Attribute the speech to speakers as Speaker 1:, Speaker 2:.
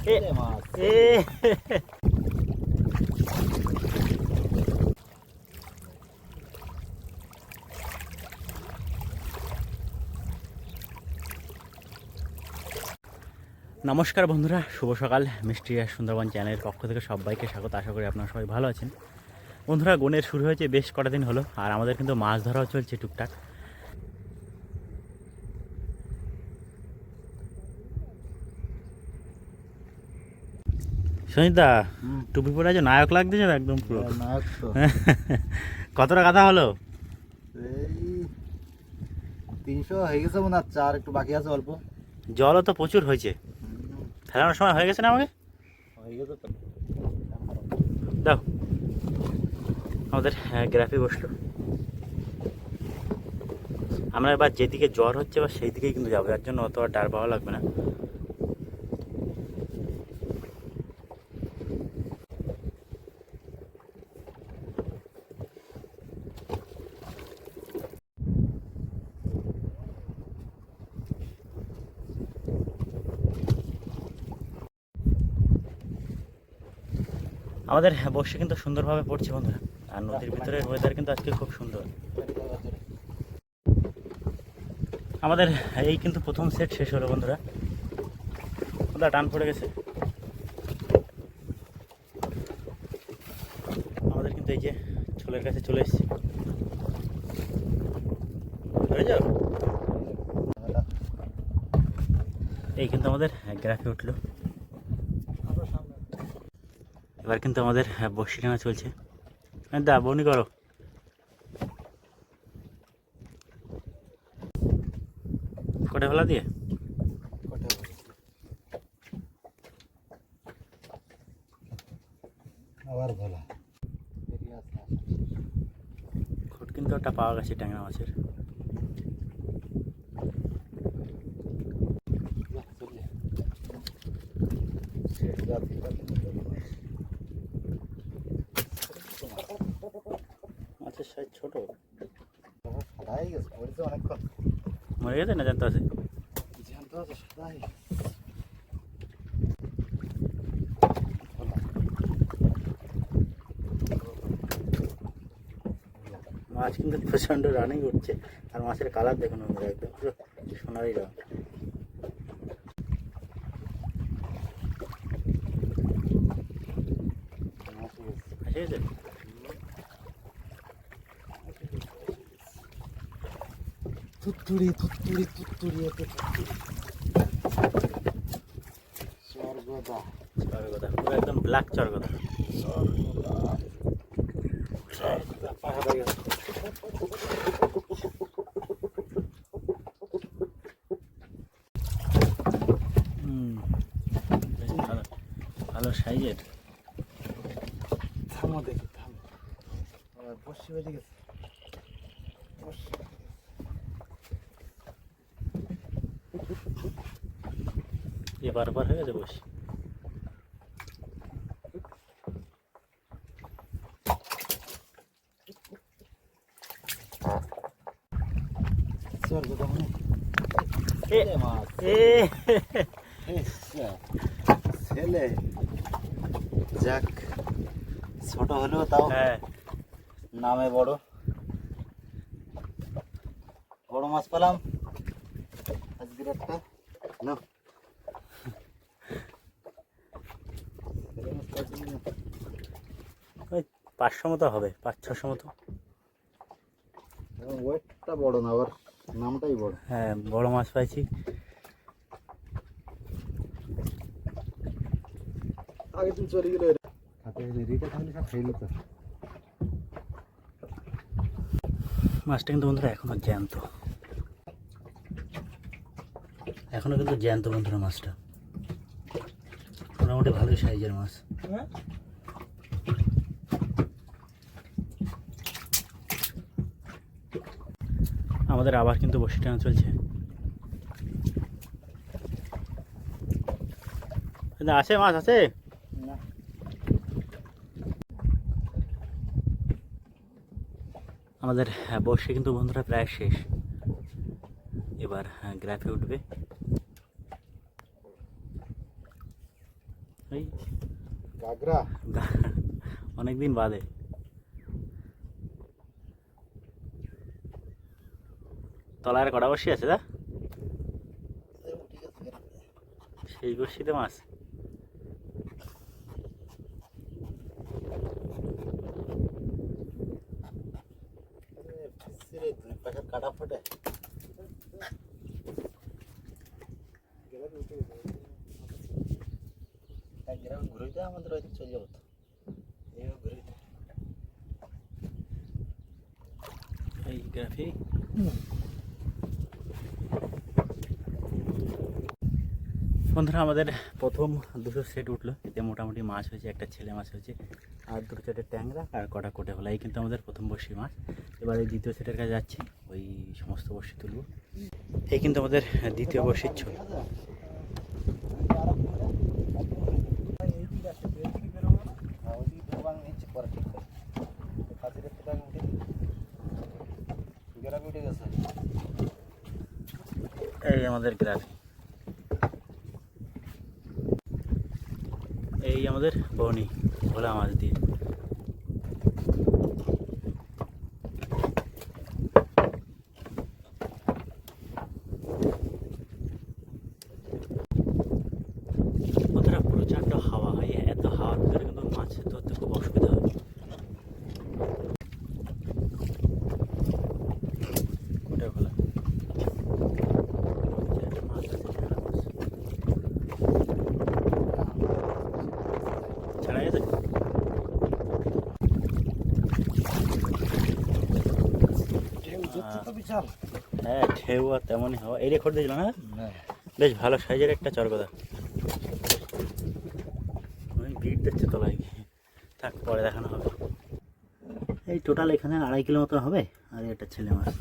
Speaker 1: নমস্কার বন্ধুরা, শুভ সকাল। মিষ্টি আর সুন্দরবন চ্যানেলের পক্ষ থেকে সবাইকে স্বাগত। আশা করি আপনারা সবাই ভালো আছেন। বন্ধুরা, গনের শুরু হয়েছে বেশ কটা দিন হলো, আর আমাদের কিন্তু মাছ ধরাও চলছে টুকটাক। সুনিতা, টুপি পরে আছে, নায়ক লাগতেছে একদম পুরো নায়ক। কতটা কথা হলো?
Speaker 2: এই 300 হয়ে গেছে মনে হচ্ছে, আর একটু বাকি আছে অল্প।
Speaker 1: জলও তো প্রচুর হয়েছে, ফেলানোর সময় হয়ে গেছে না? আমাকে
Speaker 2: হয়ে গেছে তো।
Speaker 1: দাও, আমাদের গ্রাফি বসলো। আমরা এবার যেদিকে জ্বর হচ্ছে বা সেই দিকেই কিন্তু যাবো, যার জন্য অত আর ডার পাওয়া লাগবে না। আমাদের বর্ষা কিন্তু সুন্দরভাবে পড়ছে বন্ধুরা, আর নদীর ভিতরের ওয়েদার কিন্তু আজকে খুব সুন্দর। আমাদের এই কিন্তু প্রথম সেট শেষ হলো বন্ধুরা। ওটা টান পড়ে গেছে। আমাদের কিন্তু এই যে ছোলের কাছে চলে এসেছি। এই কিন্তু আমাদের গ্রাফে উঠলো। এবার কিন্তু আমাদের বর্ষি টানা চলছে। দা বনি করো। কটে ফেলা দিয়ে
Speaker 2: আবার ভোলা
Speaker 1: খুট কিন্তু একটা পাওয়া গেছে ট্যাংরা মাছের। মাছের সাইজ ছোট, মরে গেছে না? জানতে আছে মাছ কিন্তু প্রচণ্ড রানিং উঠছে, আর মাছের কালার দেখুন একদম পুরো সোনালি রং। ঠিক আছে,
Speaker 2: তুত্তুড়ি তুত্তুড়ি তুত্তুড়ি এতে চরগদা
Speaker 1: চরগদা, পুরো একদম ব্ল্যাক চরগদা। ভালো সাইজের।
Speaker 2: থামো দেখি, থামো। বসি বেরিয়ে গেছে।
Speaker 1: এবার হয়ে গেছে বসি।
Speaker 2: ছেলে যাক, ছোট হলেও তাও নামে বড়। বড় মাছ পেলাম আজকের একটা। না,
Speaker 1: 500 মতো হবে, 500-600 মতো।
Speaker 2: ওয়েটটা বড় না, আবার নামটাই বড়।
Speaker 1: হ্যাঁ, বড় মাছ পাইছি।
Speaker 2: আগে দিন চলে গেলে
Speaker 1: মাছটা কিন্তু বন্ধুরা এখনো জ্যান্ত, এখনো কিন্তু জ্যান্ত বন্ধুরা। মাছটা মোটামুটি ভালোই সাইজের মাছ। আমাদের আবার কিন্তু বসি টানা চলছে। আছে মাছ আছে। আমাদের বর্ষে কিন্তু বন্ধুরা প্রায় শেষ। এবার গ্রাফে উঠবে। এই
Speaker 2: গাগরা
Speaker 1: অনেকদিন বাদে। তলায় কটা বসি আছে দা? সেই বসিতে মাছ।
Speaker 2: দুই পাশের কাটা ফোটে গ্রামে ঘুরে যায় আমাদের হয়তো চলে যাবো তো এইভাবে ঘুরে যায়।
Speaker 1: এই গ্রাফি বন্ধুরা আমাদের প্রথম দুটো সেট উঠলো, এতে মোটামুটি মাছ হয়েছে, একটা ছেলে মাছ হয়েছে আর দুটো চারটে ট্যাংরা আর কটা কোটে হলো। এই কিন্তু আমাদের প্রথম বড়শি মাছ। এবারে দ্বিতীয় সেটের কাছে যাচ্ছি, ওই সমস্ত বড়শি তুলবো। এই কিন্তু আমাদের দ্বিতীয় বড়শির ছোল। এই আমাদের গ্রাফি, এই আমাদের বনি ভোলা মাছ দিয়ে। বন্ধুরা প্রচণ্ড হাওয়া হয়, এত হাওয়ার ভিতরে কিন্তু মাছ ধরতে খুব অসুবিধা হয়। কোটা খোলা মাছ আছে, ছাড়া গেছে। হ্যাঁ ঢেউ আর তেমনই হাওয়া। এই রেকর্ড দিয়েছিল না, বেশ ভালো সাইজের একটা চরগদা। ওই ভিড় দেখছে তলায় গিয়ে, থাক পরে দেখানো হবে। এই টোটাল এখানে 2.5 কিলো মতো হবে আর এটা ছেলে মাছ।